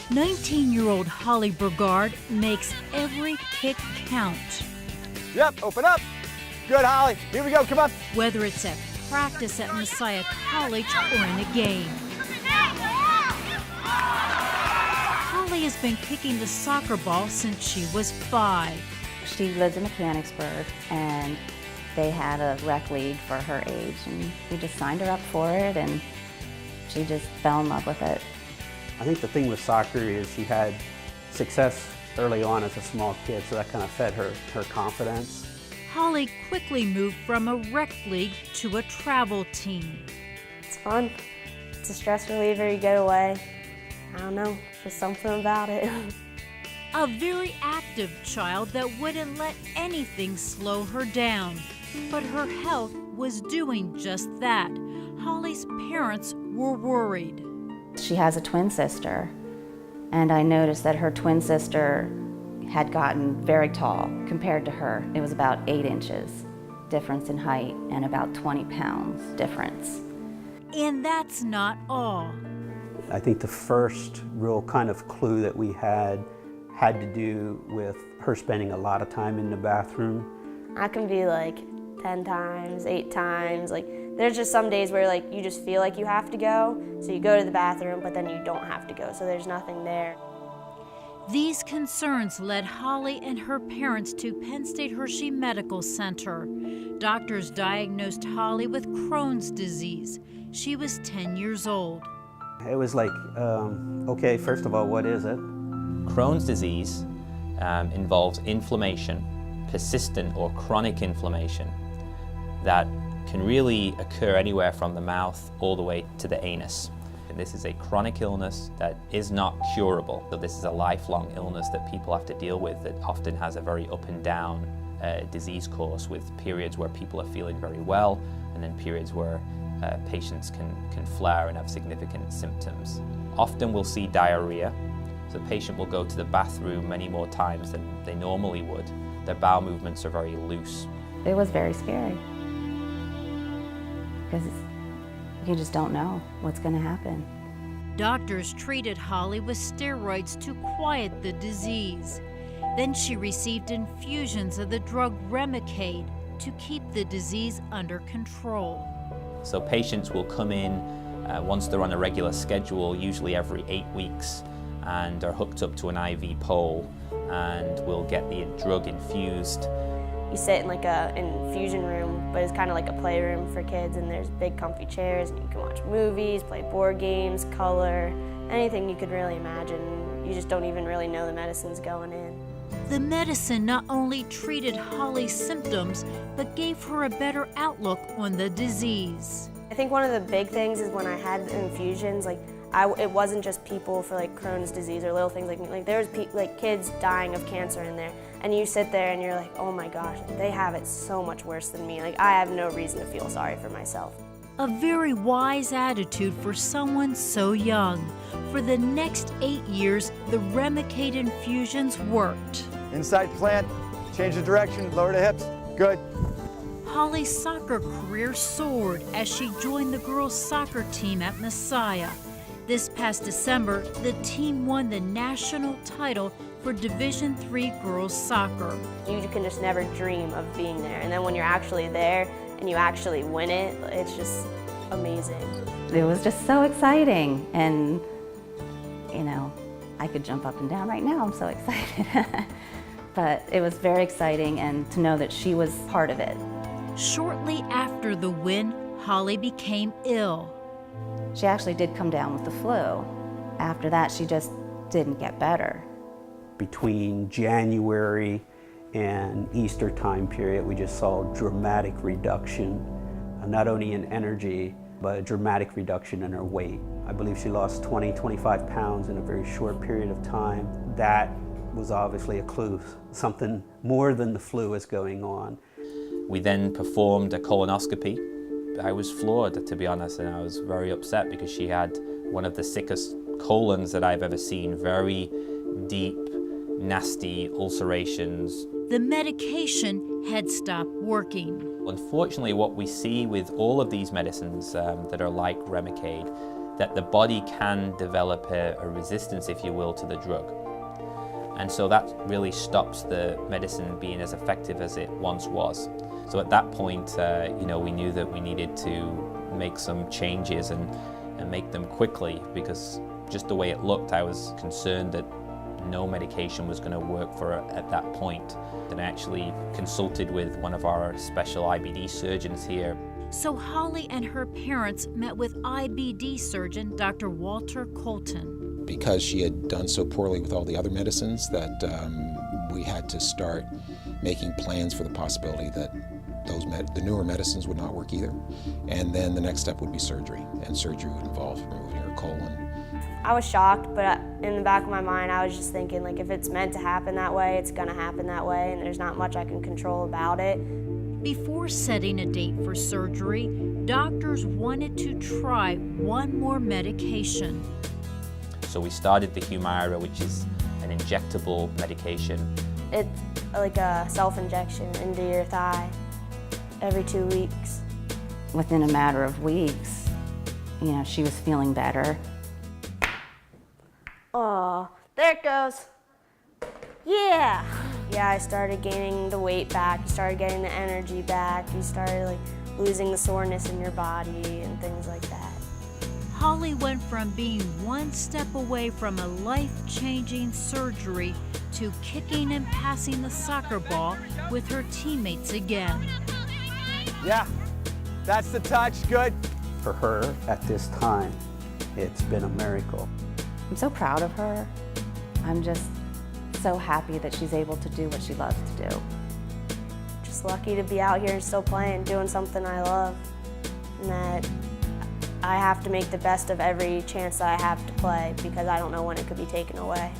19-year-old Holly Burgard makes every kick count. Yep, open up. Good, Holly. Here we go, come on. Whether it's at practice at Messiah College or in a game. Holly has been kicking the soccer ball since she was 5. She lives in Mechanicsburg, and they had a rec league for her age, and we just signed her up for it, and she just fell in love with it. I think the thing with soccer is she had success early on as a small kid, so that kind of fed her confidence. Holly quickly moved from a rec league to a travel team. It's fun. It's a stress reliever. You get away. I don't know, just something about it. A very active child that wouldn't let anything slow her down. But her health was doing just that. Holly's parents were worried. She has a twin sister, and I noticed that her twin sister had gotten very tall compared to her. It was about 8 inches difference in height and about 20 pounds difference. And that's not all. I think the first real kind of clue that we had to do with her spending a lot of time in the bathroom. I can be like 10 times, 8 times. Like, there's just some days where like you just feel like you have to go, so you go to the bathroom, but then you don't have to go, so there's nothing there. These concerns led Holly and her parents to Penn State Hershey Medical Center. Doctors diagnosed Holly with Crohn's disease. She was 10 years old. It was like, okay, first of all, what is it? Crohn's disease involves inflammation, persistent or chronic inflammation, that can really occur anywhere from the mouth all the way to the anus. And this is a chronic illness that is not curable. So this is a lifelong illness that people have to deal with that often has a very up and down disease course, with periods where people are feeling very well and then periods where patients can flare and have significant symptoms. Often we'll see diarrhea. So the patient will go to the bathroom many more times than they normally would. Their bowel movements are very loose. It was very scary because you just don't know what's going to happen. Doctors treated Holly with steroids to quiet the disease. Then she received infusions of the drug Remicade to keep the disease under control. So patients will come in once they're on a regular schedule, usually every 8 weeks, and are hooked up to an IV pole and will get the drug infused. You sit in like an infusion room, but it's kind of like a playroom for kids, and there's big comfy chairs, and you can watch movies, play board games, color, anything you could really imagine. You just don't even really know the medicine's going in. The medicine not only treated Holly's symptoms, but gave her a better outlook on the disease. I think one of the big things is when I had the infusions, like it wasn't just people for like Crohn's disease or little things like there was like kids dying of cancer in there, and you sit there and you're like, oh my gosh, they have it so much worse than me. Like, I have no reason to feel sorry for myself. A very wise attitude for someone so young. For the next 8 years, the Remicade infusions worked. Inside plant, change the direction, lower the hips. Good. Holly's soccer career soared as she joined the girls' soccer team at Messiah. This past December, the team won the national title for Division III girls soccer. You can just never dream of being there, and then when you're actually there and you actually win it, it's just amazing. It was just so exciting, and you know, I could jump up and down right now. I'm so excited. But it was very exciting, and to know that she was part of it. Shortly after the win, Holly became ill. She actually did come down with the flu. After that, she just didn't get better. Between January and Easter time period, we just saw a dramatic reduction, not only in energy, but a dramatic reduction in her weight. I believe she lost 25 pounds in a very short period of time. That was obviously a clue. Something more than the flu is going on. We then performed a colonoscopy. I was floored, to be honest, and I was very upset because she had one of the sickest colons that I've ever seen. Very deep, nasty ulcerations. The medication had stopped working. Unfortunately, what we see with all of these medicines that are like Remicade that the body can develop a resistance, if you will, to the drug. And so that really stops the medicine being as effective as it once was. So at that point, we knew that we needed to make some changes and make them quickly, because just the way it looked, I was concerned that no medication was going to work for her at that point. And I actually consulted with one of our special IBD surgeons here. So Holly and her parents met with IBD surgeon Dr. Walter Colton. Because she had done so poorly with all the other medicines, that we had to start making plans for the possibility that the newer medicines would not work either. And then the next step would be surgery, and surgery would involve removing her colon. I was shocked, but in the back of my mind, I was just thinking, like, if it's meant to happen that way, it's gonna happen that way, and there's not much I can control about it. Before setting a date for surgery, doctors wanted to try one more medication. So we started the Humira, which is an injectable medication. It's like a self-injection into your thigh every 2 weeks. Within a matter of weeks, she was feeling better. Oh, there it goes. Yeah. Yeah, I started gaining the weight back. You started getting the energy back. You started losing the soreness in your body and things like that. Holly went from being one step away from a life-changing surgery to kicking and passing the soccer ball with her teammates again. Yeah, that's the touch, good. For her, at this time, it's been a miracle. I'm so proud of her. I'm just so happy that she's able to do what she loves to do. Just lucky to be out here still playing, doing something I love, and that I have to make the best of every chance that I have to play, because I don't know when it could be taken away.